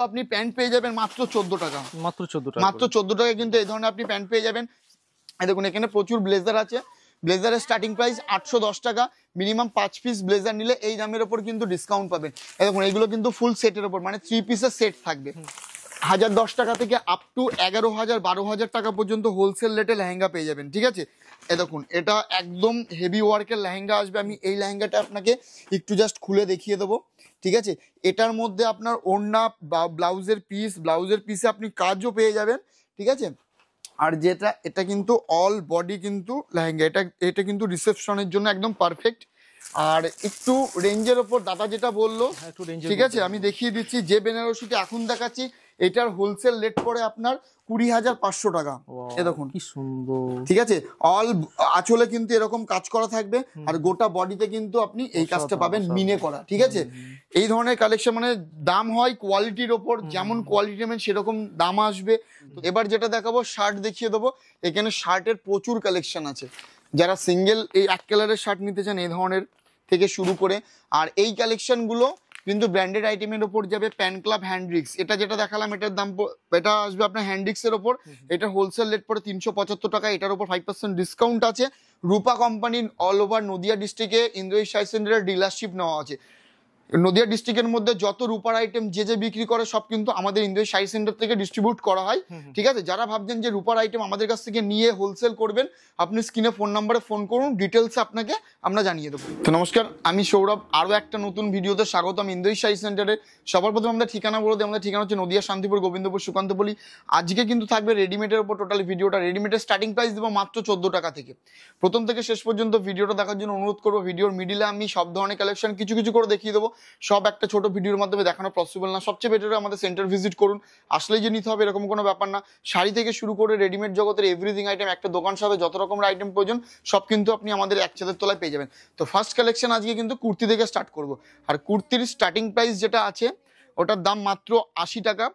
আপনি প্যান্ট পেয়ে যাবেন মাত্র 14 টাকা, মাত্র 14 টাকা, মাত্র 14 টাকা কিন্তু এই ধরনের আপনি প্যান্ট পেয়ে যাবেন। দেখুন এখানে প্রচুর ব্লেজার আছে, ব্লেজারের স্টার্টিং প্রাইস 810 টাকা, মিনিমাম 5 পিস ব্লেজার নিলে এই দামের ওপর কিন্তু ডিসকাউন্ট পাবেন। দেখুন এগুলো কিন্তু ফুল সেটের ওপর, মানে 3 পিসের সেট থাকবে। 1010 টাকা থেকে আপ টু 11,000 12,000 টাকা পর্যন্ত হোলসেল রেটে লেহেঙ্গা পেয়ে যাবেন, ঠিক আছে। দেখুন এটা একদম হেভি ওয়ার্কের লেহেঙ্গা আসবে। আমি এই লেহেঙ্গাটা আপনাকে একটু জাস্ট খুলে দেখিয়ে দেবো, ঠিক আছে। এটার মধ্যে আপনার ওড়না বা ব্লাউজের পিসে আপনি কাজও পেয়ে যাবেন, ঠিক আছে। আর যেটা এটা কিন্তু অল বডি কিন্তু লেহেঙ্গা, এটা কিন্তু রিসেপশনের জন্য একদম পারফেক্ট। আর একটু রেঞ্জের ওপর দাদা যেটা বললো, ঠিক আছে, আমি দেখিয়ে দিচ্ছি। যে বেনারসিটা এখন দেখাচ্ছি এটার হোলসেল রেট পড়ে আপনার 20,500 টাকা। এ দেখুন কি সুন্দর, ঠিক আছে। অল আঁচলে কিন্তু এরকম কাজ করা থাকবে, আর গোটা বডিতে কিন্তু আপনি এই কাজটা পাবেন মিনে করা, ঠিক আছে। এই ধরনের কালেকশন মানে দাম হয় কোয়ালিটির ওপর, যেমন কোয়ালিটি নেবেন সেরকম দাম আসবে। এবার যেটা দেখাবো শার্ট দেখিয়ে দেবো। এখানে শার্টের প্রচুর কালেকশন আছে, যারা সিঙ্গেল এই এক কালারের শার্ট নিতে চান এই ধরনের থেকে শুরু করে। আর এই কালেকশনগুলো কিন্তু ব্র্যান্ডেড আইটেমের ওপর যাবে। প্যান ক্লাব হ্যান্ড্রিক্স, এটা যেটা দেখালাম এটার দাম এটা আসবে আপনার হ্যান্ড্রিক্সের ওপর, এটা হোলসেল রেট পড়ে 375 টাকা, এটার উপর 5% ডিসকাউন্ট আছে। রূপা কোম্পানির অল ওভার নদিয়া ডিস্ট্রিক্টে ইন্দ্রজিৎ শাড়ি সেন্টারের ডিলারশিপ নেওয়া আছে। নদিয়া ডিস্ট্রিক্টের মধ্যে যত রূপার আইটেম যে বিক্রি করে সব কিন্তু আমাদের ইন্দ্রজিৎ শাড়ি সেন্টার থেকে ডিস্ট্রিবিউট করা হয়, ঠিক আছে। যারা ভাবছেন যে রূপার আইটেম আমাদের কাছ থেকে নিয়ে হোলসেল করবেন, আপনি স্ক্রিনে ফোন নাম্বারে ফোন করুন, ডিটেলস আপনাকে আমরা জানিয়ে দেবো। তো নমস্কার, আমি সৌরভ, আরও একটা নতুন ভিডিওতে স্বাগতম ইন্দ্রজিৎ শাড়ি সেন্টারে। সবার প্রথমে আমাদের ঠিকানা বলে দিই, আমাদের ঠিকানা হচ্ছে নদিয়া, শান্তিপুর, গোবিন্দপুর, সুকান্তপল্লী। আজকে কিন্তু থাকবে রেডিমেডের উপর টোটাল ভিডিওটা। রেডিমেডের স্টার্টিং প্রাইস দেবো মাত্র 14 টাকা থেকে। প্রথম থেকে শেষ পর্যন্ত ভিডিওটা দেখার জন্য অনুরোধ করবো। ভিডিওর মিডিলে আমি সব ধরনের কালেকশন কিছু কিছু করে দেখিয়ে দেবো, সব একটা ছোট ভিডিওর মাধ্যমে দেখানো পসিবল না। সবচেয়ে বেটার আমাদের সেন্টার ভিজিট করুন, আসলেই যে নিতে হবে এরকম কোনো ব্যাপার না। শাড়ি থেকে শুরু করে রেডিমেড জগতের এভরিথিং আইটেম, একটা দোকান সাথে যত রকমের আইটেম প্রয়োজন সব কিন্তু আপনি আমাদের এক ছাদের তলায় পেয়ে যাবেন। তো ফার্স্ট কালেকশন আজকে কিন্তু কুর্তি থেকে স্টার্ট করব। আর কুর্তির স্টার্টিং প্রাইস যেটা আছে ওটার দাম মাত্র 80 টাকা।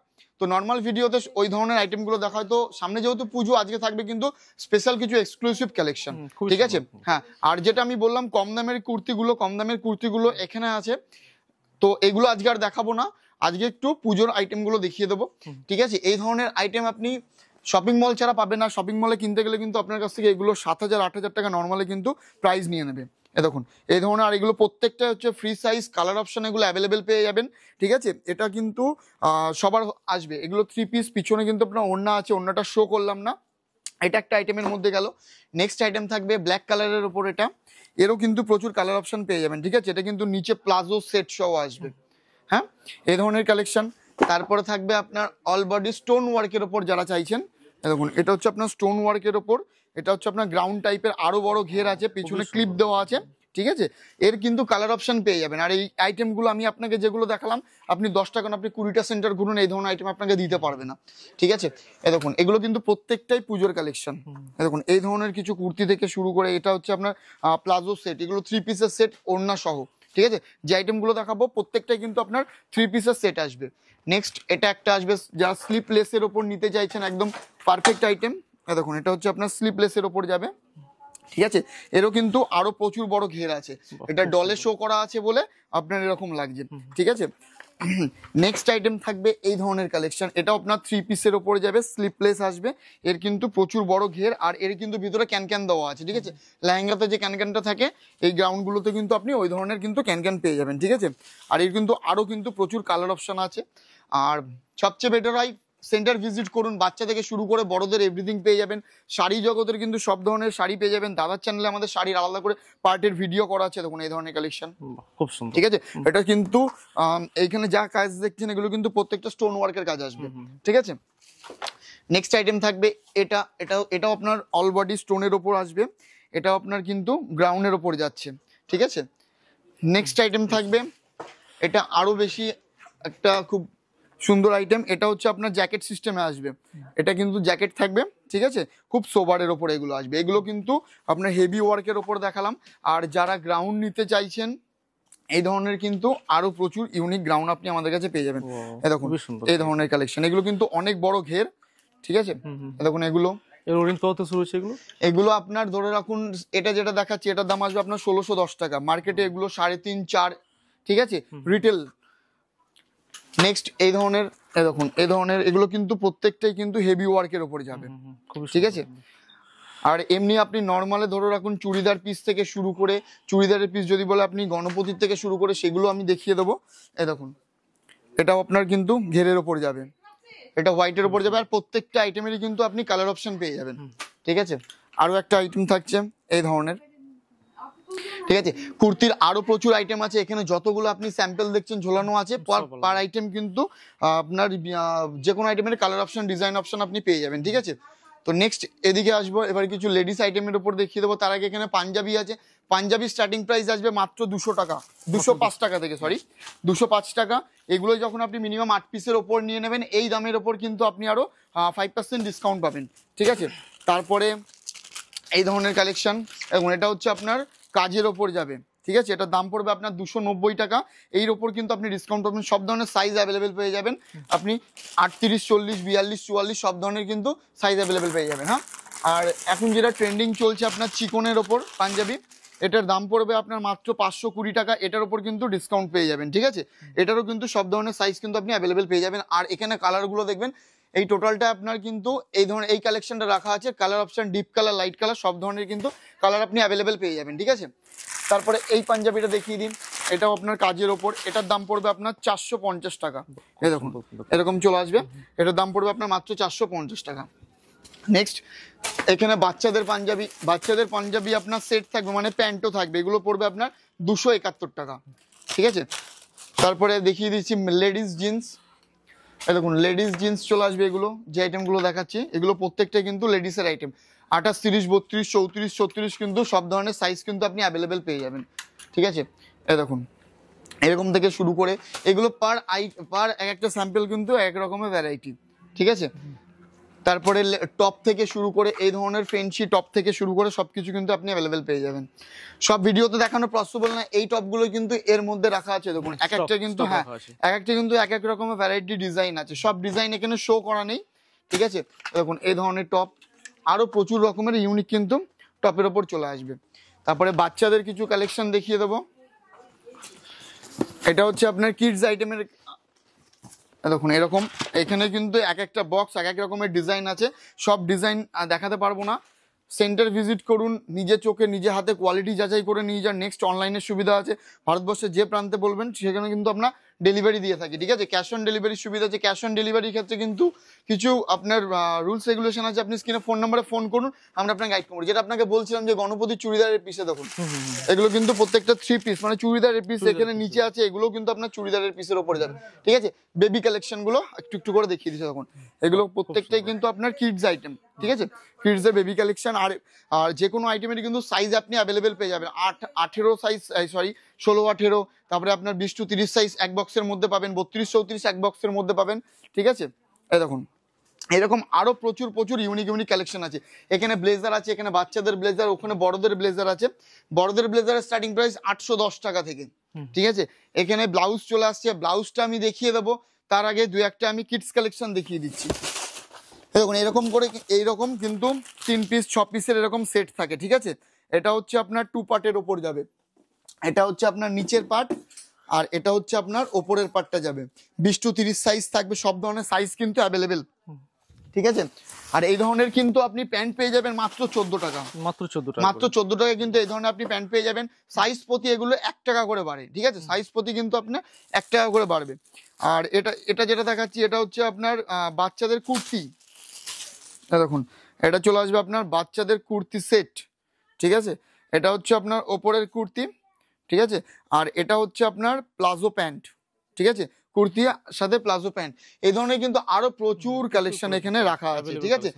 তো নর্মাল ভিডিওতে ওই ধরনের আইটেমগুলো দেখা হয়, তো সামনে যেহেতু পুজো আজকে থাকবে কিন্তু স্পেশাল কিছু এক্সক্লুসিভ কালেকশন, ঠিক আছে। হ্যাঁ, আর যেটা আমি বললাম কম দামের কুর্তিগুলো এখানে আছে। তো এগুলো আজকে আর দেখাবো না, আজকে একটু পুজোর আইটেমগুলো দেখিয়ে দেবো, ঠিক আছে। এই ধরনের আইটেম আপনি শপিং মল ছাড়া পাবেন না। শপিং মলে কিনতে গেলে কিন্তু আপনার কাছ থেকে এগুলো 7,000 8,000 টাকা নর্মালি কিন্তু প্রাইস নিয়ে নেবে। দেখুন এই ধরনের, আর এগুলো প্রত্যেকটা হচ্ছে ফ্রি সাইজ, কালার অপশন এগুলো অ্যাভেলেবেল পেয়ে যাবেন, ঠিক আছে। এটা কিন্তু সবার আসবে। এগুলো 3 পিস, পিছনে কিন্তু আপনার ওড়না আছে, ওড়নাটা শো করলাম না। এটা একটা আইটেমের মধ্যে গেল। নেক্সট আইটেম থাকবে ব্ল্যাক কালারের উপর, এটা এরও কিন্তু প্রচুর কালার অপশন পেয়ে যাবেন, ঠিক আছে। এটা কিন্তু নিচে প্লাজো সেট সহ আসবে, হ্যাঁ, এই ধরনের কালেকশন। তারপরে থাকবে আপনার অল বডি স্টোন ওয়ার্কের ওপর যারা চাইছেন, দেখুন এটা হচ্ছে আপনার স্টোন ওয়ার্কের ওপর, এটা হচ্ছে আপনার গ্রাউন্ড টাইপের, আরো বড় ঘের আছে, পিছনে ক্লিপ দেওয়া আছে, ঠিক আছে। এর কিন্তু কালার অপশন পেয়ে যাবেন। আর এই আইটেমগুলো আমি আপনাকে যেগুলো দেখালাম, আপনি 10 টাকা আপনি 20টা সেন্টার ঘুরুন, এই ধরনের আইটেম আপনাকে দিতে পারবে না, ঠিক আছে। দেখুন এগুলো কিন্তু প্রত্যেকটাই পুজোর কালেকশন। দেখুন এই ধরনের কিছু কুর্তি থেকে শুরু করে, এটা হচ্ছে আপনার প্লাজো সেট, এগুলো 3 পিসের সেট ওড়না সহ, ঠিক আছে। যে আইটেমগুলো দেখাবো প্রত্যেকটাই কিন্তু আপনার 3 পিসের সেট আসবে। নেক্সট এটা একটা আসবে যারা স্লিপলেসের ওপর নিতে চাইছেন, একদম পারফেক্ট আইটেম। দেখুন এটা হচ্ছে আপনার স্লিপলেসের ওপর যাবে, ঠিক আছে। এরও কিন্তু আরো প্রচুর বড় ঘের আছে, এটা ডলে শো করা আছে বলে আপনার এরকম লাগছে, ঠিক আছে। নেক্সট আইটেম থাকবে এই ধরনের কালেকশন, এটা আপনার 3 পিসের ওপরে যাবে, স্লিপলেস আসবে, এর কিন্তু প্রচুর বড় ঘের, আর এর কিন্তু ভিতরে ক্যান দেওয়া আছে, ঠিক আছে। লেহেঙ্গাতে যে ক্যানটা থাকে এই গ্রাউন্ডগুলোতে কিন্তু আপনি ওই ধরনের কিন্তু ক্যান পেয়ে যাবেন, ঠিক আছে। আর এর কিন্তু আরো কিন্তু প্রচুর কালার অপশন আছে। আর সবচেয়ে বেটার হয় সেন্টার ভিজিট করুন, বাচ্চা থেকে শুরু করে বড়দের এভরিথিং পেয়ে যাবেন। শাড়ি জগতের কিন্তু সব ধরনের শাড়ি পেয়ে যাবেন। দাদার চ্যানেলে আমাদের শাড়ির আলাদা করে পার্টের ভিডিও করা আছে, দেখুন এই ধরনের কালেকশন খুব সুন্দর, ঠিক আছে। এটা কিন্তু এইখানে যা কাজ দেখছেন এগুলো কিন্তু প্রত্যেকটা স্টোন ওয়ার্কের কাজ আসবে, ঠিক আছে। নেক্সট আইটেম থাকবে এটাও আপনার অল বডি স্টোনের ওপর আসবে, এটাও আপনার কিন্তু গ্রাউন্ডের ওপর যাচ্ছে, ঠিক আছে। নেক্সট আইটেম থাকবে, এটা আরো বেশি একটা খুব সুন্দর আইটেম, এটা হচ্ছে আপনার জ্যাকেট সিস্টেমে আসবে, এটা কিন্তু জ্যাকেট থাকবে, ঠিক আছে। খুব সোবারের ওপর এগুলো আসবে, এগুলো কিন্তু আপনার হেভি ওয়ার্কের ওপর দেখালাম। আর যারা গ্রাউন্ড নিতে চাইছেন এই ধরনের কিন্তু আরো প্রচুর ইউনিক গ্রাউন্ড আপনি আমাদের কাছে পেয়ে যাবেন। দেখুন এই ধরনের কালেকশন, এগুলো কিন্তু অনেক বড় ঘের, ঠিক আছে। দেখুন এগুলো আপনার ধরে রাখুন, এটা যেটা দেখাচ্ছি এটার দাম আসবে আপনার 1610 টাকা, মার্কেটে এগুলো 3.5 4, ঠিক আছে, রিটেল। নেক্সট এই ধরনের দেখুন, এই ধরনের এগুলো কিন্তু প্রত্যেকটাই কিন্তু হেভি ওয়ার্কের উপরে যাবে, ঠিক আছে। আর এমনি আপনি নর্মালে ধরো রাখুন চুড়িদার পিস থেকে শুরু করে, চুড়িদারের পিস যদি বলে আপনি গণপতির থেকে শুরু করে সেগুলো আমি দেখিয়ে দেবো। এই দেখুন এটাও আপনার কিন্তু ঘেরের ওপর যাবে, এটা হোয়াইটের ওপর যাবে, আর প্রত্যেকটা আইটেমেরই কিন্তু আপনি কালার অপশন পেয়ে যাবেন, ঠিক আছে। আরও একটা আইটেম থাকছে এই ধরনের, ঠিক আছে। কুর্তির আরো প্রচুর আইটেম আছে এখানে, যতগুলো আপনি স্যাম্পল দেখছেন ঝোলানো আছে পার আইটেম কিন্তু আপনার যে কোনো আইটেমের কালার অপশন ডিজাইন অপশন আপনি পেয়ে যাবেন, ঠিক আছে। তো নেক্সট এদিকে আসবো, এবার কিছু লেডিস আইটেমের উপর দেখিয়ে দেবো। তার আগে এখানে পাঞ্জাবি আছে, পাঞ্জাবি স্টার্টিং প্রাইস আসবে মাত্র 200 টাকা, 205 টাকা থেকে, সরি 205 টাকা। এগুলো যখন আপনি মিনিমাম 8 পিসের ওপর নিয়ে নেবেন এই দামের ওপর কিন্তু আপনি আরো 5% ডিসকাউন্ট পাবেন, ঠিক আছে। তারপরে এই ধরনের কালেকশন, এবং এটা হচ্ছে আপনার কাজের ওপর যাবে, ঠিক আছে। এটার দাম পড়বে আপনার 290 টাকা। এর ওপর কিন্তু আপনি ডিসকাউন্ট পাবেন, সব ধরনের সাইজ অ্যাভেলেবেল পেয়ে যাবেন আপনি, 38, 40, 42, 44 সব ধরনের কিন্তু সাইজ অ্যাভেলেবেল পেয়ে যাবেন, হ্যাঁ। আর এখন যেটা ট্রেন্ডিং চলছে আপনার চিকনের ওপর পাঞ্জাবি, এটার দাম পড়বে আপনার মাত্র 520 টাকা। এটার ওপর কিন্তু ডিসকাউন্ট পেয়ে যাবেন, ঠিক আছে। এটারও কিন্তু সব ধরনের সাইজ কিন্তু আপনি অ্যাভেলেবেল পেয়ে যাবেন। আর এখানে কালারগুলো দেখবেন, এই টোটালটা আপনার কিন্তু এই ধরনের এই কালেকশনটা রাখা আছে, colour option deep colour, light colour সব ধরনের কিন্তু কালার আপনি অ্যাভেলেবেল পেয়ে যাবেন, ঠিক আছে। তারপরে এই পাঞ্জাবিটা দেখিয়ে দিন, এটাও আপনার কাজের ওপর, এটার দাম পড়বে আপনার 450 টাকা। এই দেখুন এরকম চলে আসবে, এটার দাম পড়বে আপনার মাত্র 450 টাকা। নেক্সট এখানে বাচ্চাদের পাঞ্জাবি আপনার সেট থাকবে, মানে প্যান্টও থাকবে, এগুলো পড়বে আপনার 271 টাকা, ঠিক আছে। তারপরে দেখিয়ে দিচ্ছি লেডিস জিন্স, এই দেখুন লেডিস জিন্স চলে আসবে। এগুলো যে আইটেমগুলো দেখাচ্ছি এগুলো প্রত্যেকটাই কিন্তু লেডিসের আইটেম, 28, 30, 32, 34, 36 কিন্তু সব ধরনের সাইজ কিন্তু আপনি অ্যাভেলেবেল পেয়ে যাবেন, ঠিক আছে। এই দেখুন এরকম থেকে শুরু করে এগুলো পার এক একটা স্যাম্পল কিন্তু এক রকমের ভ্যারাইটি, ঠিক আছে। তারপরে টপ থেকে শুরু করে এই ধরনের ফেন্সি টপ থেকে শুরু করে সবকিছু কিন্তু আপনি অ্যাভেলেবেল পেয়ে যাবেন। সব ভিডিওতে দেখানো পসিবল না, এই টপগুলো কিন্তু এর মধ্যে রাখা আছে, দেখুন এক একটা কিন্তু, হ্যাঁ এক একটা কিন্তু এক এক রকমের ভ্যারাইটি ডিজাইন আছে, সব ডিজাইন এখানে শো করা নেই, ঠিক আছে। দেখুন এই ধরনের টপ আরো প্রচুর রকমের ইউনিক কিন্তু টপের ওপর চলে আসবে। তারপরে বাচ্চাদের কিছু কালেকশন দেখিয়ে দেবো, এটা হচ্ছে আপনার কিডস আইটেমের, দেখুন এরকম এখানে কিন্তু এক একটা বক্স এক এক রকমের ডিজাইন আছে, সব ডিজাইন দেখাতে পারবো না, সেন্টার ভিজিট করুন, নিজে চোখে নিজে হাতে কোয়ালিটি যাচাই করে নিয়ে যান। নেক্সট অনলাইনের সুবিধা আছে, ভারতবর্ষের যে প্রান্তে বলবেন সেখানে কিন্তু আমরা ডেলিভারি দিয়ে থাকি, ঠিক আছে। ক্যাশ অন ডেলিভারির সুবিধা আছে, ক্যাশ অন ডেলিভারির ক্ষেত্রে কিন্তু কিছু আপনার রুলস রেগুলেশন আছে, আপনি স্ক্রিনে ফোন নাম্বারে ফোন করুন, আমরা আপনাকে গাইড করবো। যেটা আপনাকে বলছিলাম যে গণপতি চুড়িদারের পিসে দেখুন এগুলো কিন্তু প্রত্যেকটা 3 পিস, মানে চুড়িদারের পিস এখানে নিচে আছে, এগুলো কিন্তু আপনার চুড়িদারের পিসের ওপরে যাবে, ঠিক আছে। বেবি কালেকশন গুলো একটু একটু করে দেখিয়ে দিচ্ছে দেখুন, এগুলো প্রত্যেকটাই কিন্তু আপনার কিডস আইটেম, ঠিক আছে, কিডস এর বেবি কালেকশন। আর যে কোনো আইটেমের কিন্তু সাইজ আপনি অ্যাভেলেবেল পেয়ে যাবেন, 18 সাইজ, সরি 16, 18, তারপরে আপনার 20 to 30 সাইজ এক বক্সের মধ্যে পাবেন, 32, 34 এক বক্সের মধ্যে পাবেন, ঠিক আছে। এই দেখুন এরকম আরো প্রচুর ইউনিক কালেকশন আছে। এখানে ব্লেজার আছে, এখানে বাচ্চাদের ব্লেজার, ওখানে বড়দের ব্লেজার আছে। বড়দের ব্লেজারের স্টার্টিং প্রাইস 810 টাকা থেকে, ঠিক আছে। এখানে ব্লাউজ চলে আসছে, ব্লাউজটা আমি দেখিয়ে দেবো, তার আগে দু একটা আমি কিডস কালেকশন দেখিয়ে দিচ্ছি। দেখুন এরকম করে এইরকম কিন্তু 3 পিস 6 পিসের এরকম সেট থাকে, ঠিক আছে। এটা হচ্ছে আপনার 2 পার্টের ওপর যাবে, এটা হচ্ছে আপনার নিচের পার্ট, আর এটা হচ্ছে আপনার ওপরের পার্টটা যাবে। 20 to 30 সাইজ থাকবে, সব ধরনের সাইজ কিন্তু অ্যাভেলেবেল, ঠিক আছে। আর এই ধরনের কিন্তু আপনি প্যান্ট পেয়ে যাবেন মাত্র 14 টাকা, মাত্র 14 টাকা কিন্তু এই ধরনের আপনি প্যান্ট পেয়ে যাবেন। সাইজ প্রতি এগুলো 1 টাকা করে বাড়ে, ঠিক আছে, সাইজ প্রতি কিন্তু আপনার 1 টাকা করে বাড়বে। আর এটা যেটা দেখাচ্ছি এটা হচ্ছে আপনার বাচ্চাদের কুর্তি, দেখুন এটা চলে আসবে আপনার বাচ্চাদের কুর্তি সেট, ঠিক আছে। এটা হচ্ছে আপনার ওপরের কুর্তি, ঠিক আছে। আর এটা হচ্ছে আপনার প্লাজো প্যান্ট, ঠিক আছে, কুর্তি সাথে প্লাজো প্যান্ট। এই ধরনের কিন্তু আরো প্রচুর কালেকশন এখানে রাখা আছে, ঠিক আছে,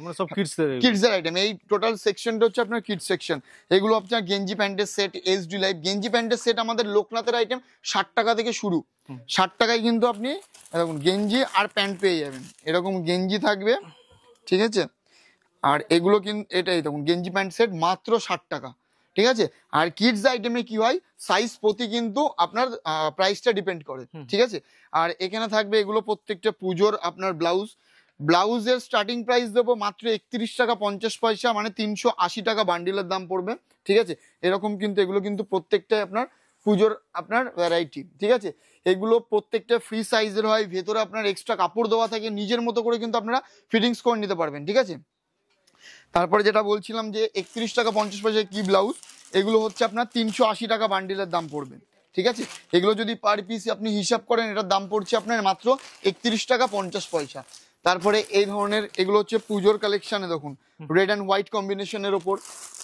কিডস এর আইটেম। এই টোটাল সেকশনটা হচ্ছে আপনার কিডস সেকশন। এগুলো আপনার গেঞ্জি প্যান্টের সেট, এসডি লাইফ গেঞ্জি প্যান্টের সেট আমাদের লোকনাথের আইটেম 60 টাকা থেকে শুরু, 60 টাকায় কিন্তু আপনি এরকম গেঞ্জি আর প্যান্ট পেয়ে যাবেন, এরকম গেঞ্জি থাকবে, ঠিক আছে। আর এগুলো কিন্তু এটাই দেখুন গেঞ্জি প্যান্ট সেট মাত্র 60 টাকা, ঠিক আছে। আর কিডস আইটেমে কি হয়, সাইজ প্রতি কিন্তু আপনার প্রাইসটা ডিপেন্ড করে, ঠিক আছে। আর এখানে থাকবে এগুলো প্রত্যেকটা পুজোর আপনার ব্লাউজের স্টার্টিং প্রাইস দেবো মাত্র 31 টাকা 50 পয়সা, মানে 380 টাকা বান্ডিলের দাম পড়বে, ঠিক আছে। এরকম কিন্তু এগুলো কিন্তু প্রত্যেকটাই আপনার পুজোর আপনার ভ্যারাইটি, ঠিক আছে। এগুলো প্রত্যেকটা ফ্রি সাইজের হয়, ভেতরে আপনার এক্সট্রা কাপড় দেওয়া থাকে, নিজের মতো করে কিন্তু আপনারা ফিটিংস করে নিতে পারবেন, ঠিক আছে। তারপরে যেটা বলছিলাম যে 31 টাকা 50 পয়সায় কি ব্লাউজ, এগুলো হচ্ছে আপনার 380 টাকা বান্ডিলের দাম পড়বে, ঠিক আছে। এগুলো যদি পার পিস আপনি হিসাব করেন, এটার দাম পড়ছে আপনার মাত্র 31 টাকা 50 পয়সা। তারপরে এই ধরনের এগুলো হচ্ছে পুজোর কালেকশনে, দেখুন রেড অ্যান্ড হোয়াইট কম্বিনেশনের ওপর।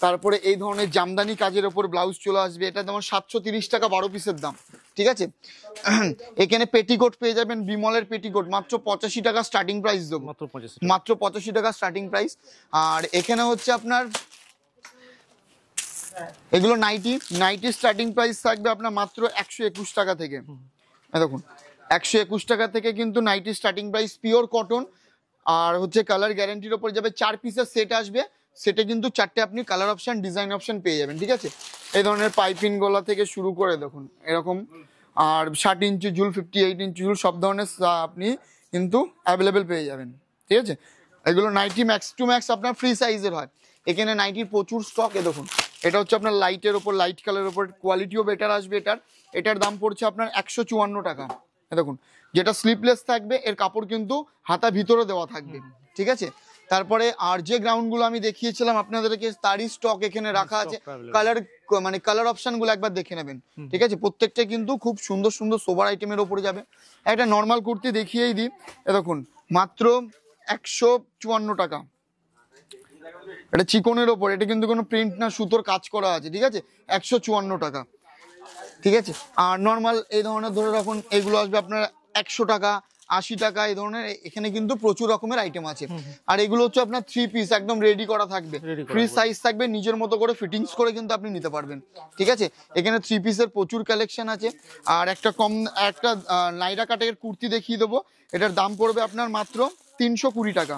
তারপরে এই ধরনের জামদানি কাজের ওপর ব্লাউজ চলে আসবে, এটা যেমন 730 টাকা 12 পিসের দাম, ঠিক আছে। এখানে পেটিকোট পেয়ে যাবেন, বিমলের পেটিকোট মাত্র 85 টাকা স্টার্টিং প্রাইস দেবো, মাত্র 85 টাকা স্টার্টিং প্রাইস। আর এখানে হচ্ছে আপনার এগুলো নাইটি স্টার্টিং প্রাইস থাকবে আপনার মাত্র 121 টাকা থেকে। দেখুন 121 টাকা থেকে কিন্তু nighty starting price, pure cotton. আর হচ্ছে কালার গ্যারান্টির ওপর যাবে, 4 পিসের সেট আসবে, সেটে কিন্তু 4টে আপনি কালার অপশন ডিজাইন অপশন পেয়ে যাবেন, ঠিক আছে। এই ধরনের পাইপিং গলা থেকে শুরু করে দেখুন এরকম, আর 60 ইঞ্চি ঝুল, 58 ইঞ্চি ঝুল, সব ধরনের আপনি কিন্তু অ্যাভেলেবেল পেয়ে যাবেন, ঠিক আছে। এগুলো নাইটি ম্যাক্স টু ম্যাক্স আপনার ফ্রি সাইজের হয়। এখানে নাইটির প্রচুর স্টক। দেখুন এটা হচ্ছে আপনার লাইটের ওপর, লাইট কালারের ওপর, কোয়ালিটিও বেটার আসবে এটার দাম পড়ছে আপনার 154 টাকা। দেখুন যেটা স্লিপলেস থাকবে, এর কাপড় কিন্তু হাতা ভিতরে দেওয়া থাকবে, ঠিক আছে। তারপরে আর যে গ্রাউন্ডগুলো আমি দেখিয়েছিলাম আপনাদেরকে, তারই স্টক এখানে রাখা আছে। কালার অপশনগুলো একবার দেখে নেবেন, ঠিক আছে। প্রত্যেকটা কিন্তু খুব সুন্দর সুন্দর সোবার আইটেমের ওপরে যাবে। একটা নর্মাল কুর্তি দেখিয়েই দিই, দেখুন মাত্র 154 টাকা। এটা চিকনের ওপর, এটা কিন্তু কোনো প্রিন্ট না, সুতোর কাজ করা আছে, ঠিক আছে। 154 টাকা, ঠিক আছে। আর নর্মাল এই ধরনের ধরে রাখুন, এগুলো আসবে আপনার 100 টাকা 80 টাকা, এই ধরনের এখানে কিন্তু প্রচুর রকমের আইটেম আছে। আর এগুলো হচ্ছে আপনার 3 পিস একদম রেডি করা থাকবে, ফ্রি সাইজ থাকবে, নিজের মতো করে ফিটিংস করে কিন্তু আপনি নিতে পারবেন, ঠিক আছে। এখানে 3 পিসের প্রচুর কালেকশন আছে। আর একটা নাইরা কাটের কুর্তি দেখিয়ে দেবো, এটার দাম পড়বে আপনার মাত্র 320 টাকা।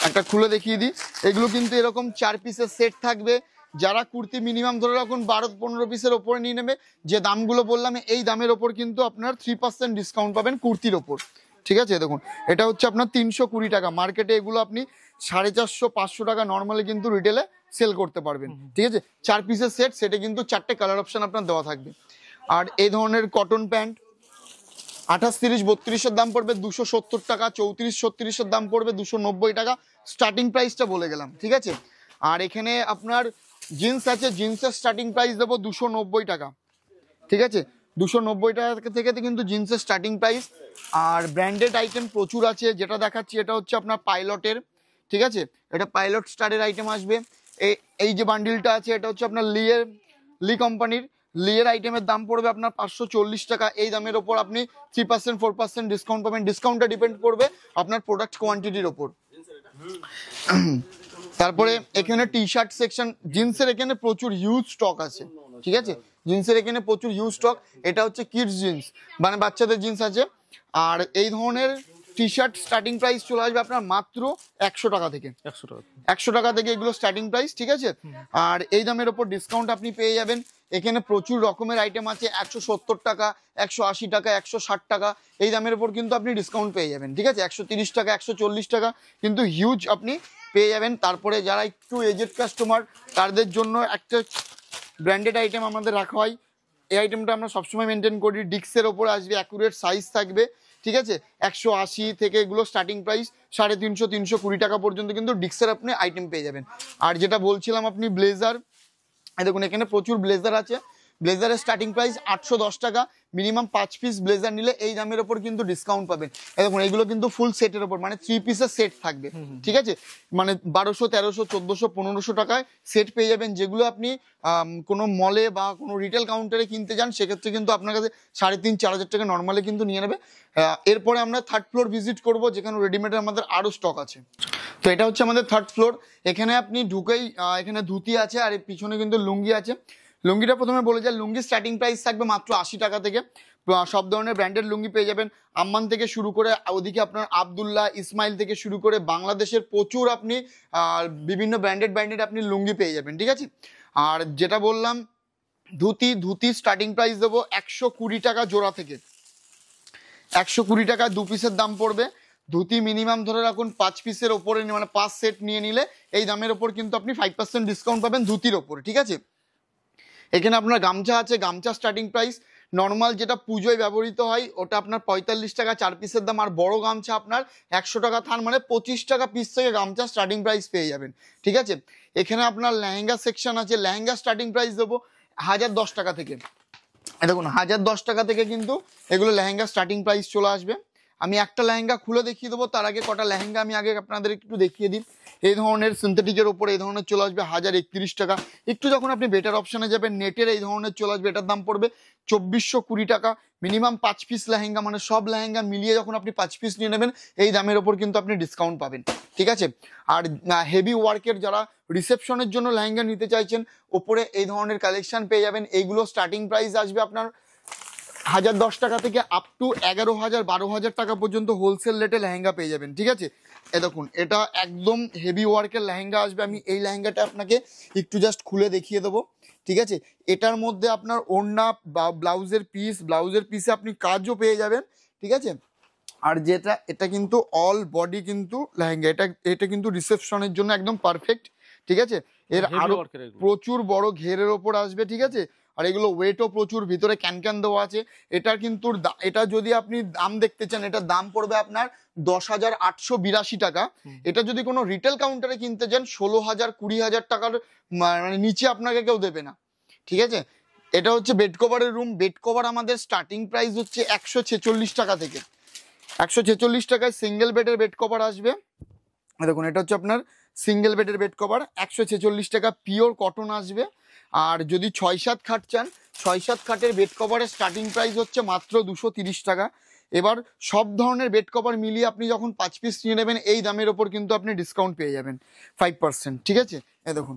একটা খুলে দেখিয়ে দিই, এগুলো কিন্তু এরকম 4 পিসের সেট থাকবে। যারা কুর্তি মিনিমাম ধরে রাখুন 12-15 পিসের ওপরে নিয়ে নেবে, যে দামগুলো বললাম এই দামের ওপর কিন্তু আপনার 3% ডিসকাউন্ট পাবেন কুর্তির ওপর, ঠিক আছে। দেখুন এটা হচ্ছে আপনার 320 টাকা, মার্কেটে এগুলো আপনি 450-500 টাকা নর্মালি কিন্তু রিটেলে সেল করতে পারবেন, ঠিক আছে। 4 পিসের সেট, সেটে কিন্তু 4টে কালার অপশন আপনার দেওয়া থাকবে। আর এই ধরনের কটন প্যান্ট 28, 30, 32-এর দাম পড়বে 270 টাকা, 34, 36-এর দাম পড়বে 290 টাকা, স্টার্টিং প্রাইসটা বলে গেলাম, ঠিক আছে। আর এখানে আপনার জিন্স আছে, জিন্সের স্টার্টিং প্রাইস দেবো 290 টাকা, ঠিক আছে। 290 টাকা থেকে কিন্তু জিন্সের স্টার্টিং প্রাইস। আর ব্র্যান্ডেড আইটেম প্রচুর আছে, যেটা দেখাচ্ছি এটা হচ্ছে আপনার পাইলটের, ঠিক আছে। এটা পাইলট স্টারের আইটেম আসবে। এই যে বান্ডিলটা আছে এটা হচ্ছে আপনার লি কোম্পানির, লিয়ের আইটেমের দাম পড়বে আপনার 540 টাকা। এই দামের ওপর আপনি 3% 4% ডিসকাউন্ট পাবেন। ডিসকাউন্টটা ডিপেন্ড করবে আপনার প্রোডাক্ট কোয়ান্টিটির ওপর। তারপরে এখানে টি শার্ট সেকশন, জিন্সের এখানে প্রচুর হিউজ স্টক আছে, ঠিক আছে। জিন্সের এখানে প্রচুর হিউজ স্টক। এটা হচ্ছে কিডস জিন্স, মানে বাচ্চাদের জিন্স আছে। আর এই ধরনের টি শার্ট স্টার্টিং প্রাইস চলে আসবে আপনার মাত্র 100 টাকা থেকে, 100 টাকা থেকে এগুলো স্টার্টিং প্রাইস, ঠিক আছে। আর এই দামের ওপর ডিসকাউন্ট আপনি পেয়ে যাবেন। এখানে প্রচুর রকমের আইটেম আছে, 170 টাকা, 180 টাকা, 160 টাকা, এই দামের উপর কিন্তু আপনি ডিসকাউন্ট পেয়ে যাবেন, ঠিক আছে। 130 টাকা, 140 টাকা কিন্তু হিউজ আপনি পেয়ে যাবেন। তারপরে যারা একটু এজেড কাস্টমার, তাদের জন্য একটা ব্র্যান্ডেড আইটেম আমাদের রাখা হয়। এই আইটেমটা আমরা সবসময় মেনটেন করি। ডিক্সের ওপর আসবে, অ্যাকুরেট সাইজ থাকবে, ঠিক আছে। 180 থেকে এগুলো স্টার্টিং প্রাইস 350, 320 টাকা পর্যন্ত কিন্তু ডিক্সের আপনি আইটেম পেয়ে যাবেন। আর যেটা বলছিলাম আপনি ব্লেজার, দেখুন এখানে প্রচুর ব্লেজার আছে। ব্লেজারের স্টার্টিং প্রাইস 810 টাকা, মিনিমাম 5 পিস ব্লেজার নিলে এই দামের ওপর কিন্তু ডিসকাউন্ট পাবেন। দেখুন এইগুলো কিন্তু ফুল সেটের ওপর, মানে 3 পিসের সেট থাকবে, ঠিক আছে। মানে 1200, 1300, 1400, 1500 টাকায় সেট পেয়ে যাবেন। যেগুলো আপনি কোনো মলে বা কোনো রিটেল কাউন্টারে কিনতে যান, সেক্ষেত্রে কিন্তু আপনার কাছে 3500-4000 টাকা নর্মালি কিন্তু নিয়ে নেবে। এরপরে আমরা 3rd ফ্লোর ভিজিট করব, যেখানে রেডিমেডের আমাদের আরও স্টক আছে। তো এটা হচ্ছে আমাদের 3rd ফ্লোর। এখানে আপনি ঢুকেই এখানে ধুতি আছে, আর এর পিছনে কিন্তু লুঙ্গি আছে। লুঙ্গিটা প্রথমে বলে যায়, লুঙ্গির স্টার্টিং প্রাইস থাকবে মাত্র 80 টাকা থেকে। সব ধরনের ব্র্যান্ডেড লুঙ্গি পেয়ে যাবেন, আম্মান থেকে শুরু করে ওদিকে আপনার আবদুল্লাহ, ইসমাইল থেকে শুরু করে বাংলাদেশের প্রচুর আপনি বিভিন্ন ব্র্যান্ডেড আপনি লুঙ্গি পেয়ে যাবেন, ঠিক আছে। আর যেটা বললাম ধুতি স্টার্টিং প্রাইস দেবো 120 টাকা জোড়া থেকে, 120 টাকা 2 পিসের দাম পড়বে। ধুতি মিনিমাম ধরে রাখুন 5 পিসের ওপরে, মানে 5 সেট নিয়ে নিলে এই দামের ওপর কিন্তু আপনি 5% ডিসকাউন্ট পাবেন ধুতির ওপরে, ঠিক আছে। এখানে আপনার গামছা আছে, গামছা স্টার্টিং প্রাইস নর্মাল যেটা পুজোয় ব্যবহৃত হয় ওটা আপনার 45 টাকা 4 পিসের দাম, আর বড় গামছা আপনার 100 টাকা থান, মানে 25 টাকা পিস থেকে গামছা স্টার্টিং প্রাইস পেয়ে যাবেন, ঠিক আছে। এখানে আপনার লেহেঙ্গা সেকশন আছে, লেহেঙ্গা স্টার্টিং প্রাইস দেবো 1010 টাকা থেকে। দেখুন 1010 টাকা থেকে কিন্তু এগুলো লেহেঙ্গা স্টার্টিং প্রাইস চলে আসবে। আমি একটা লেহেঙ্গা খুলে দেখিয়ে দেবো, তার আগে কটা লেহেঙ্গা আমি আগে আপনাদের একটু দেখিয়ে দিই। এই ধরনের সিনথেটিকের ওপরে এই ধরনের চলে আসবে 1031 টাকা। একটু যখন আপনি বেটার অপশানে যাবেন নেটের এই ধরনের চলে আসবে, এটার দাম পড়বে 2420 টাকা। মিনিমাম 5 পিস লেহেঙ্গা, মানে সব লেহেঙ্গা মিলিয়ে যখন আপনি 5 পিস নিয়ে নেবেন এই দামের ওপর কিন্তু আপনি ডিসকাউন্ট পাবেন, ঠিক আছে। আর হেভি ওয়ার্কের যারা রিসেপশনের জন্য লেহেঙ্গা নিতে চাইছেন ওপরে এই ধরনের কালেকশন পেয়ে যাবেন। এইগুলো স্টার্টিং প্রাইস আসবে আপনার 1010 টাকা থেকে আপ টু 11,000 12,000 টাকা পর্যন্ত হোলসেল রেটে লেহেঙ্গা পেয়ে যাবেন, ঠিক আছে। এ দেখুন এটা একদম হেভি ওয়ার্কের লেহেঙ্গা আসবে। আমি এই লেহেঙ্গাটা আপনাকে একটু জাস্ট খুলে দেখিয়ে দেবো, ঠিক আছে। এটার মধ্যে আপনার ওড়না বা ব্লাউজের পিসে আপনি কাজও পেয়ে যাবেন, ঠিক আছে। আর যেটা এটা কিন্তু অল বডি কিন্তু লেহেঙ্গা, এটা কিন্তু রিসেপশনের জন্য একদম পারফেক্ট, ঠিক আছে। এর আরো প্রচুর বড় ঘেরের ওপর আসবে, ঠিক আছে। আর এগুলো ওয়েটও প্রচুর, ভিতরে ক্যান দেওয়া আছে। এটার কিন্তু এটা যদি আপনি দাম দেখতে চান এটার দাম পড়বে আপনার 10,882 টাকা। এটা যদি কোনো রিটেল কাউন্টারে কিনতে যান 16,000 20,000 টাকার মানে নিচে আপনাকে কেউ দেবে না, ঠিক আছে। এটা হচ্ছে বেড কভারের রুম। বেড কভার আমাদের স্টার্টিং প্রাইস হচ্ছে 146 টাকা থেকে। 146 টাকায় সিঙ্গেল বেডের বেড কভার আসবে। দেখুন এটা হচ্ছে আপনার সিঙ্গেল বেডের বেড কভার 146 টাকা, পিওর কটন আসবে। আর যদি 6-7 খাট চান 6-7 খাটের বেড কভারের স্টার্টিং প্রাইস হচ্ছে মাত্র 230 টাকা। এবার সব ধরনের বেড কভার মিলিয়ে আপনি যখন 5 পিস নিয়ে নেবেন এই দামের ওপর কিন্তু আপনি ডিসকাউন্ট পেয়ে যাবেন 5%, ঠিক আছে। এ দেখুন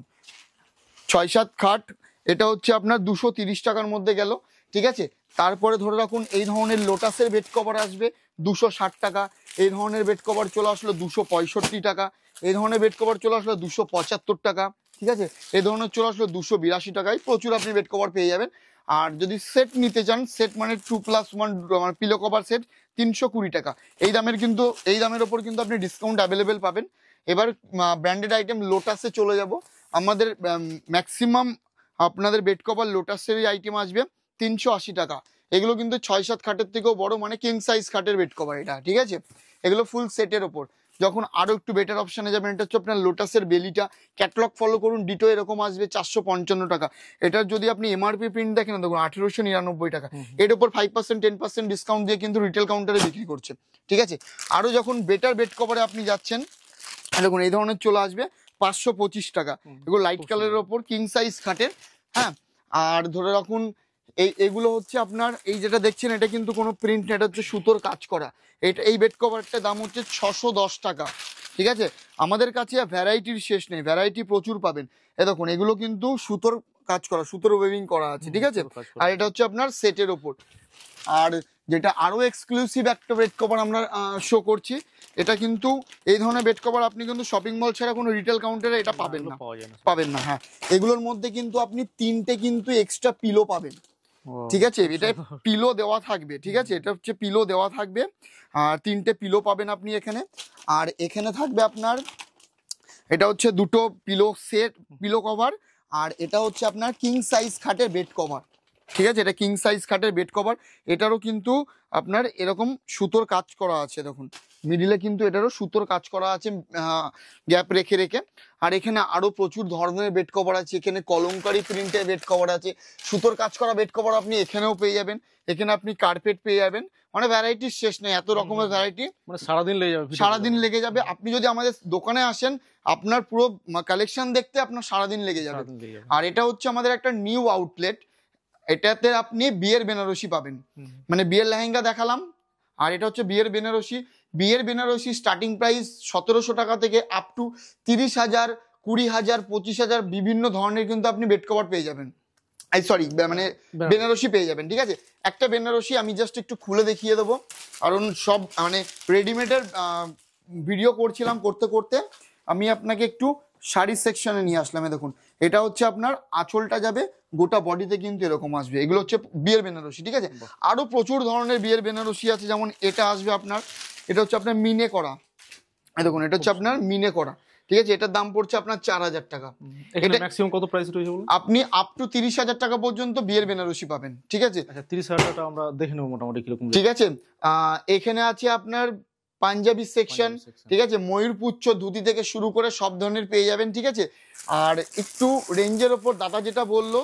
6-7 খাট এটা হচ্ছে আপনার 230 টাকার মধ্যে গেল, ঠিক আছে। তারপরে ধরে রাখুন এই ধরনের লোটাসের বেড কভার আসবে 260 টাকা। এই ধরনের বেড কভার চলে আসলো 265 টাকা। এই ধরনের বেড কভার চলে আসলো 275 টাকা, ঠিক আছে। এই ধরনের চলে আসলো 282 টাকায় প্রচুর আপনি বেড কভার পেয়ে যাবেন। আর যদি সেট নিতে চান, সেট মানে 2+1 মানে পিলো কভার সেট 320 টাকা। এই দামের ওপর কিন্তু আপনি ডিসকাউন্ট অ্যাভেলেবেল পাবেন। এবার ব্র্যান্ডেড আইটেম লোটাসে চলে যাব। আমাদের ম্যাক্সিমাম আপনাদের বেড কভার লোটাসেরই আইটেম আসবে 380 টাকা। এগুলো কিন্তু 6-7 খাটের থেকেও বড়, মানে কিং সাইজ খাটের বেড কভার এটা, ঠিক আছে। এগুলো ফুল সেটের ওপর। যখন আরো একটু বেটার অপশনে যাবেন এটা হচ্ছে আপনার লোটাসের বেলিটা, ক্যাটালগ ফলো করুন, ডিটো এরকম আসবে 455 টাকা। এটার যদি আপনি এমআরপি প্রিন্ট দেখেন দেখুন 1899 টাকা। এর উপর 5% 10% ডিসকাউন্ট দিয়ে কিন্তু রিটেল কাউন্টারে বিক্রি করছে, ঠিক আছে। আরো যখন বেটার বেড কভারে আপনি যাচ্ছেন দেখুন এই ধরনের চলে আসবে 525 টাকা। এগুলো লাইট কালারের ওপর কিং সাইজ খাটের, হ্যাঁ। আর ধরে রাখুন এইগুলো হচ্ছে আপনার এই যেটা দেখছেন এটা কিন্তু কোনো প্রিন্ট না, এটা হচ্ছে সুতোর কাজ করা। এই বেড কভারটার দাম হচ্ছে 610 টাকা, ঠিক আছে। আমাদের কাছে ভ্যারাইটির শেষ নেই, ভ্যারাইটি প্রচুর পাবেন। দেখুন এগুলো কিন্তু সুতোর কাজ করা, সুতোর ওয়েভিং করা আছে, ঠিক আছে। আর এটা হচ্ছে আপনার সেটের ওপর। আর যেটা আরো এক্সক্লুসিভ একটা বেড কভার আমরা শো করছি, এটা কিন্তু এই ধরনের বেড কভার আপনি কিন্তু শপিং মল ছাড়া কোনো রিটেল কাউন্টারে এটা পাবেন না, হ্যাঁ। এগুলোর মধ্যে কিন্তু আপনি 3টে কিন্তু এক্সট্রা পিলো পাবেন, ঠিক আছে। এটা পিলো দেওয়া থাকবে, ঠিক আছে। এটা হচ্ছে পিলো দেওয়া থাকবে, আর 3টে পিলো পাবেন আপনি এখানে। আর এখানে থাকবে আপনার এটা হচ্ছে 2টো পিলো কভার। আর এটা হচ্ছে আপনার কিং সাইজ খাটের বেড কভার, ঠিক আছে। এটা কিং সাইজ খাটের বেড কভার। এটারও কিন্তু আপনার এরকম সুতোর কাজ করা আছে, দেখুন মিডিলে কিন্তু এটারও সুতোর কাজ করা আছে গ্যাপ রেখে রেখে। আর এখানে আরো প্রচুর ধরনের বেড কভার আছে। এখানে কলমকারি প্রিন্টের বেড কভার আছে, সুতোর কাজ করা বেড কভার আপনি এখানেও পেয়ে যাবেন। এখানে আপনি কার্পেট পেয়ে যাবেন, মানে ভ্যারাইটির শেষ নেই, এত রকমের ভ্যারাইটি, মানে সারাদিন লেগে যাবে। আপনি যদি আমাদের দোকানে আসেন আপনার পুরো কালেকশন দেখতে আপনার সারাদিন লেগে যাবে। আর এটা হচ্ছে আমাদের একটা নিউ আউটলেট, এটাতে আপনি বিয়ের বেনারসি পাবেন, মানে বিয়ের লেহেঙ্গা দেখালাম। আর এটা হচ্ছে বিয়ের বেনারসি স্টার্টিং প্রাইস 1700 টাকা থেকে আপ টু 30,000 20,000 25,000 বিভিন্ন ধরনের কিন্তু আপনি বেড কভার পেয়ে যাবেন, মানে বেনারসি পেয়ে যাবেন, ঠিক আছে। একটা বেনারসি আমি জাস্ট একটু খুলে দেখিয়ে দেবো, কারণ সব মানে রেডিমেডের ভিডিও করছিলাম, করতে করতে আমি আপনাকে একটু শাড়ি সেকশনে নিয়ে আসলাম। দেখুন এটা হচ্ছে আপনার আঁচলটা যাবে গোটা বডিতে কিন্তু এরকম আসবে। এগুলো হচ্ছে বিয়ের বেনারসি, ঠিক আছে। আরো প্রচুর ধরনের বিয়ের বেনারসি আছে, যেমন এটা আসবে আপনার, এটা হচ্ছে আপনার মিনে করা। দেখুন এটা হচ্ছে আপনার মিনে করা, ঠিক আছে, এটার দাম পড়ছে আপনার 4000 টাকা। এটা ম্যাক্সিমাম কত প্রাইস রয়েছে বলুন? আপনি আপ টু 30,000 টাকা পর্যন্ত বিয়ের বেনারসি পাবেন। ঠিক আছে, আচ্ছা 30,000 টাকা আমরা দেখে নেব মোটামুটি কিরকম। ঠিক আছে, এখানে আছে আপনার পাঞ্জাবি সেকশন, ঠিক আছে, ময়ূরপুচ্ছ ধুতি থেকে শুরু করে সব ধরনের পেয়ে যাবেন। ঠিক আছে, আর একটু রেঞ্জের ওপর দাদা যেটা বললো,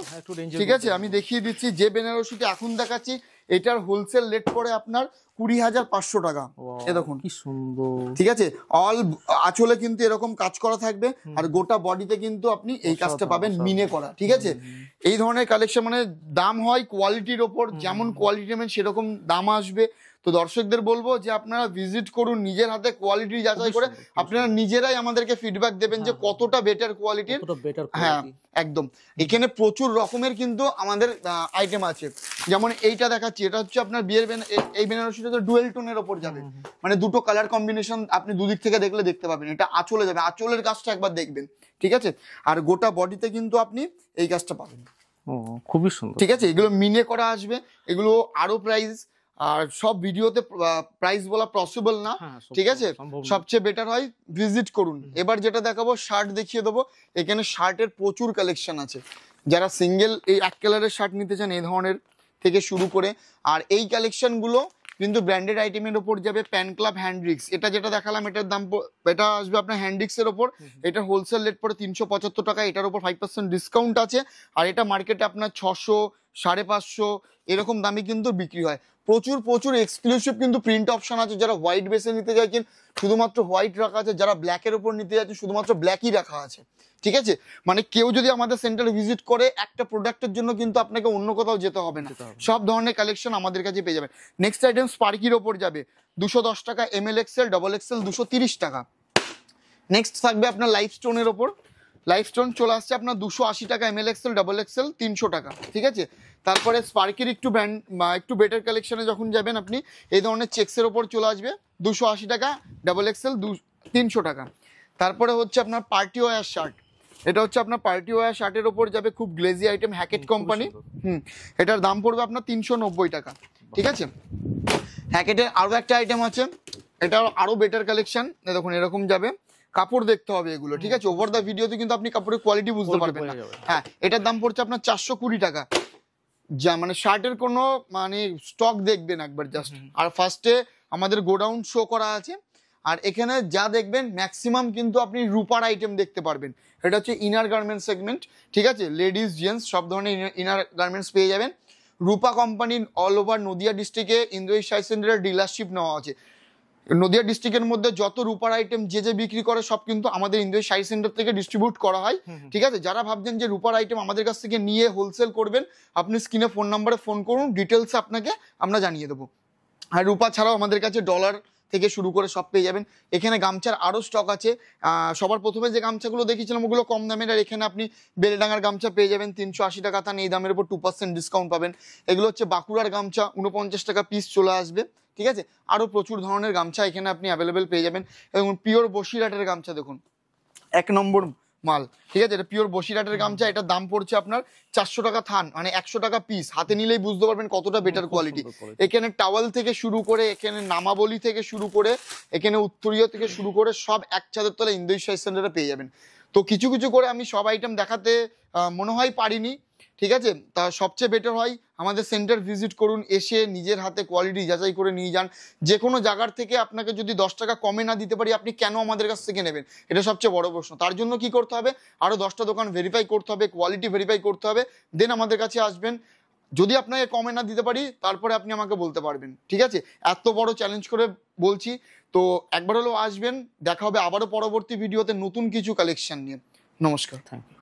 ঠিক আছে, আমি দেখিয়ে দিচ্ছি। যে বেনারসিটা এখন দেখাচ্ছি এটার হোলসেল রেট পড়ে আপনার 20,500 টাকা। এ দেখুন কি সুন্দর, ঠিক আছে, অল আঁচলে কিন্তু এরকম কাজ করা থাকবে, আর গোটা বডিতে কিন্তু আপনি এই কাজটা পাবেন মিনে করা। ঠিক আছে, এই ধরনের কালেকশন মানে দাম হয় কোয়ালিটির ওপর, যেমন কোয়ালিটি নেবেন সেরকম দাম আসবে। তো দর্শকদের বলবো যে আপনারা ভিজিট করুন, নিজের হাতে কোয়ালিটি যাচাই করে আপনারা নিজেরাই আমাদেরকে ফিডব্যাক দেবেন যে কতটা বেটার কোয়ালিটির। হ্যাঁ একদম, এখানে প্রচুর রকমের কিন্তু আমাদের আইটেম আছে। যেমন এইটা দেখাচ্ছি, এটা হচ্ছে আপনার বিয়ের এই বেনারসিটা তো ডুয়েল টোনের ওপর যাবে, মানে দুটো কালার কম্বিনেশন আপনি দুদিক থেকে দেখলে দেখতে পাবেন। এটা আঁচলে যাবে, আঁচলের কাজটা একবার দেখবেন। ঠিক আছে, আর গোটা বডিতে কিন্তু আপনি এই কাজটা পাবেন। খুবই সুন্দর। ঠিক আছে, এগুলো মিনে করা আসবে, এগুলো আরো প্রাইস, আর সব ভিডিওতে প্রাইস বলা পসিবল না। ঠিক আছে, সবচেয়ে বেটার হয় ভিজিট করুন। এবার যেটা দেখাবো শার্ট দেখিয়ে দেবো। এখানে শার্টের প্রচুর কালেকশন আছে, যারা সিঙ্গেল এই এক কালারের শার্ট নিতে চান এই ধরনের থেকে শুরু করে, আর এই কালেকশনগুলো কিন্তু ব্র্যান্ডেড আইটেমের ওপর যাবে। প্যান ক্লাব হ্যান্ড্রিক্স, এটা যেটা দেখালাম এটার দাম এটা আসবে আপনার হ্যান্ড্রিক্সের ওপর। এটা হোলসেল রেট পড়ে 375 টাকা, এটার উপর 5% ডিসকাউন্ট আছে। আর এটা মার্কেটে আপনার 600, 550 এরকম দামে কিন্তু বিক্রি হয়। প্রচুর প্রচুর এক্সক্লুসিভ কিন্তু প্রিন্ট অপশন আছে। যারা হোয়াইট বেসে নিতে চাইছেন শুধুমাত্র হোয়াইট রাখা আছে, যারা ব্ল্যাকের উপর নিতে চাইছেন শুধুমাত্র ব্ল্যাকই রাখা আছে। ঠিক আছে, মানে কেউ যদি আমাদের সেন্টারে ভিজিট করে একটা প্রোডাক্টের জন্য কিন্তু আপনাকে অন্য কোথাও যেতে হবে না, সব ধরনের কালেকশন আমাদের কাছে পেয়ে যাবেন। নেক্সট আইটেম স্পার্কির ওপর যাবে 210 টাকা, ML XL, XXL 230 টাকা। নেক্সট থাকবে আপনার লাইফ স্টোনের ওপর, লাইফ স্টোন চলে আসছে আপনার 280 টাকা, ML XL, XXL 300 টাকা। ঠিক আছে, তারপরে স্পার্কির একটু ব্র্যান্ড একটু বেটার কালেকশনে যখন যাবেন আপনি এই ধরনের চেক্সের ওপর চলে আসবে 280 টাকা, XXL 300 টাকা। তারপরে হচ্ছে আপনার পার্টি ওয়্যার শার্ট, এটা হচ্ছে আপনার পার্টি ওয়্যার শার্টের ওপর যাবে, খুব গ্লেজি আইটেম, হ্যাকেট কোম্পানি। এটার দাম পড়বে আপনার 390 টাকা। ঠিক আছে, হ্যাকেটের আরো একটা আইটেম আছে, এটা আরো বেটার কালেকশন। দেখুন এরকম যাবে, কাপড় দেখতে হবে এগুলো। ঠিক আছে, ওভার দ্য ভিডিওতে কিন্তু আপনি কাপড়ের কোয়ালিটি বুঝতে পারবেন না। হ্যাঁ, এটার দাম পড়ছে আপনার 420 টাকা। যা মানে শার্টের কোনো মানে স্টক দেখবেন একবার জাস্ট, আর ফার্স্টে আমাদের গোডাউন শো করা আছে। আর এখানে যা দেখবেন ম্যাক্সিমাম কিন্তু আপনি রূপার আইটেম দেখতে পারবেন। এটা হচ্ছে ইনার গার্মেন্টস সেগমেন্ট। ঠিক আছে, লেডিস জেন্টস সব ধরনের ইনার গার্মেন্টস পেয়ে যাবেন। রূপা কোম্পানির অল ওভার নদিয়া ডিস্ট্রিক্টে ইন্দ্রজিৎ শাড়ি সেন্টারের ডিলারশিপ নেওয়া আছে। নদিয়া ডিস্ট্রিক্টের মধ্যে যত রূপার আইটেম যে বিক্রি করে সব কিন্তু আমাদের ইন্দ্রজিৎ শাড়ি সেন্টার থেকে ডিস্ট্রিবিউট করা হয়। ঠিক আছে, যারা ভাবছেন যে রূপার আইটেম আমাদের কাছ থেকে নিয়ে হোলসেল করবেন, আপনি স্ক্রিনে ফোন নাম্বারে ফোন করুন, ডিটেলস আপনাকে আমরা জানিয়ে দেবো। আর রূপা ছাড়াও আমাদের কাছে ডলার থেকে শুরু করে সব পেয়ে যাবেন। এখানে গামছার আরও স্টক আছে। সবার প্রথমে যে গামছাগুলো দেখিয়েছিলাম ওগুলো কম দামের, আর এখানে আপনি বেলডাঙ্গার গামছা পেয়ে যাবেন 380 টাকা থান, এই দামের উপর 2% ডিসকাউন্ট পাবেন। এগুলো হচ্ছে বাঁকুড়ার গামছা, 49 টাকা পিস চলে আসবে। ঠিক আছে, আরও প্রচুর ধরনের গামছা এখানে আপনি অ্যাভেলেবেল পেয়ে যাবেন। এবং পিওর বসিরহাটের গামছা দেখুন 1 নম্বর মাল। ঠিক আছে, এটা পিওর বসিরহাটের গামছা, এটার দাম পড়ছে আপনার 400 টাকা থান, মানে 100 টাকা পিস। হাতে নিলেই বুঝতে পারবেন কতটা বেটার কোয়ালিটি। এখানে টাওয়াল থেকে শুরু করে, এখানে নামাবলি থেকে শুরু করে, এখানে উত্তরীয় থেকে শুরু করে সব এক ছাদের তলে ইন্দ্রজিৎ শাড়ি সেন্টারে পেয়ে যাবেন। তো কিছু কিছু করে আমি সব আইটেম দেখাতে মনে হয় পারিনি। ঠিক আছে, তা সবচেয়ে বেটার হয় আমাদের সেন্টার ভিজিট করুন, এসে নিজের হাতে কোয়ালিটি যাচাই করে নিয়ে যান। যে কোনো জায়গার থেকে আপনাকে যদি 10 টাকা কমে না দিতে পারি, আপনি কেন আমাদের কাছ থেকে নেবেন? এটা সবচেয়ে বড় প্রশ্ন। তার জন্য কি করতে হবে? আরও 10টা দোকান ভেরিফাই করতে হবে, কোয়ালিটি ভেরিফাই করতে হবে, দেন আমাদের কাছে আসবেন। যদি আপনাকে কমে না দিতে পারি তারপরে আপনি আমাকে বলতে পারবেন। ঠিক আছে, এত বড় চ্যালেঞ্জ করে বলছি। তো একবার হলেও আসবেন, দেখা হবে আবারও পরবর্তী ভিডিওতে নতুন কিছু কালেকশন নিয়ে। নমস্কার, থ্যাংক ইউ।